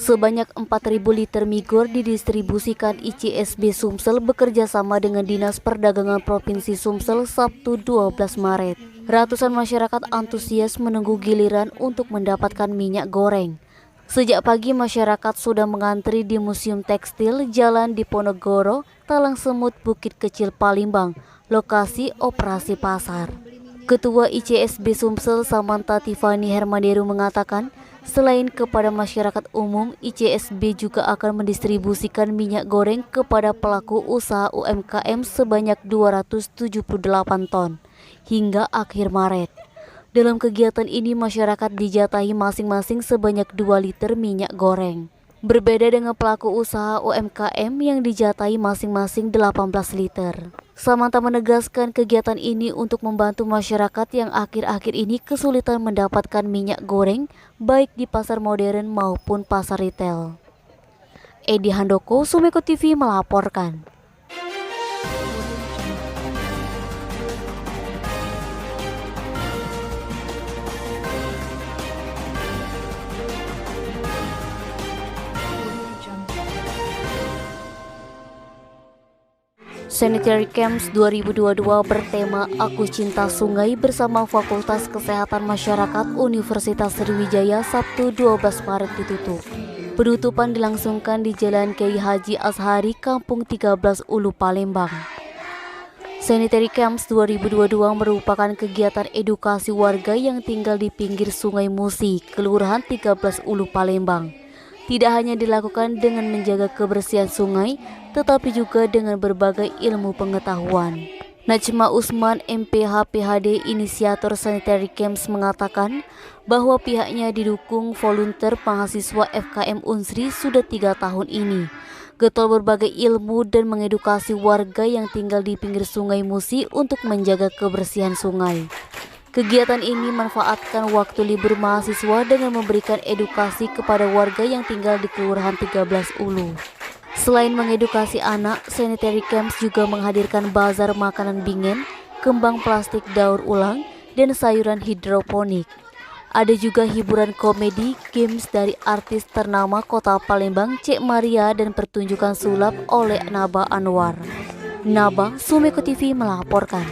Sebanyak 4.000 liter migor didistribusikan ICSB Sumsel bekerja sama dengan Dinas Perdagangan Provinsi Sumsel Sabtu 12 Maret. Ratusan masyarakat antusias menunggu giliran untuk mendapatkan minyak goreng. Sejak pagi masyarakat sudah mengantri di Museum Tekstil Jalan Diponegoro, Talang Semut, Bukit Kecil, Palembang, lokasi operasi pasar. Ketua ICSB Sumsel Samantha Tiffany Hermanderu mengatakan, selain kepada masyarakat umum, ICSB juga akan mendistribusikan minyak goreng kepada pelaku usaha UMKM sebanyak 278 ton hingga akhir Maret. Dalam kegiatan ini, masyarakat dijatahi masing-masing sebanyak 2 liter minyak goreng. Berbeda dengan pelaku usaha UMKM yang dijatahi masing-masing 18 liter. Samantha menegaskan kegiatan ini untuk membantu masyarakat yang akhir-akhir ini kesulitan mendapatkan minyak goreng baik di pasar modern maupun pasar retail. Edi Handoko, Sumeko TV melaporkan. Sanitary Camps 2022 bertema Aku Cinta Sungai bersama Fakultas Kesehatan Masyarakat Universitas Sriwijaya Sabtu 12 Maret ditutup. Penutupan dilangsungkan di Jalan Kiai Haji Azhari, Kampung 13 Ulu, Palembang. Sanitary Camps 2022 merupakan kegiatan edukasi warga yang tinggal di pinggir Sungai Musi, Kelurahan 13 Ulu, Palembang. Tidak hanya dilakukan dengan menjaga kebersihan sungai, tetapi juga dengan berbagai ilmu pengetahuan. Najma Usman, MPH PhD, inisiator Sanitary Camps mengatakan bahwa pihaknya didukung volunteer mahasiswa FKM Unsri sudah 3 tahun ini. Getol berbagai ilmu dan mengedukasi warga yang tinggal di pinggir Sungai Musi untuk menjaga kebersihan sungai. Kegiatan ini memanfaatkan waktu libur mahasiswa dengan memberikan edukasi kepada warga yang tinggal di Kelurahan 13 Ulu. Selain mengedukasi anak, Sanitary Camps juga menghadirkan bazar makanan bingen, kembang plastik daur ulang, dan sayuran hidroponik. Ada juga hiburan komedi, games dari artis ternama Kota Palembang, Cek Maria, dan pertunjukan sulap oleh Naba Anwar. Naba, Sumeko TV melaporkan.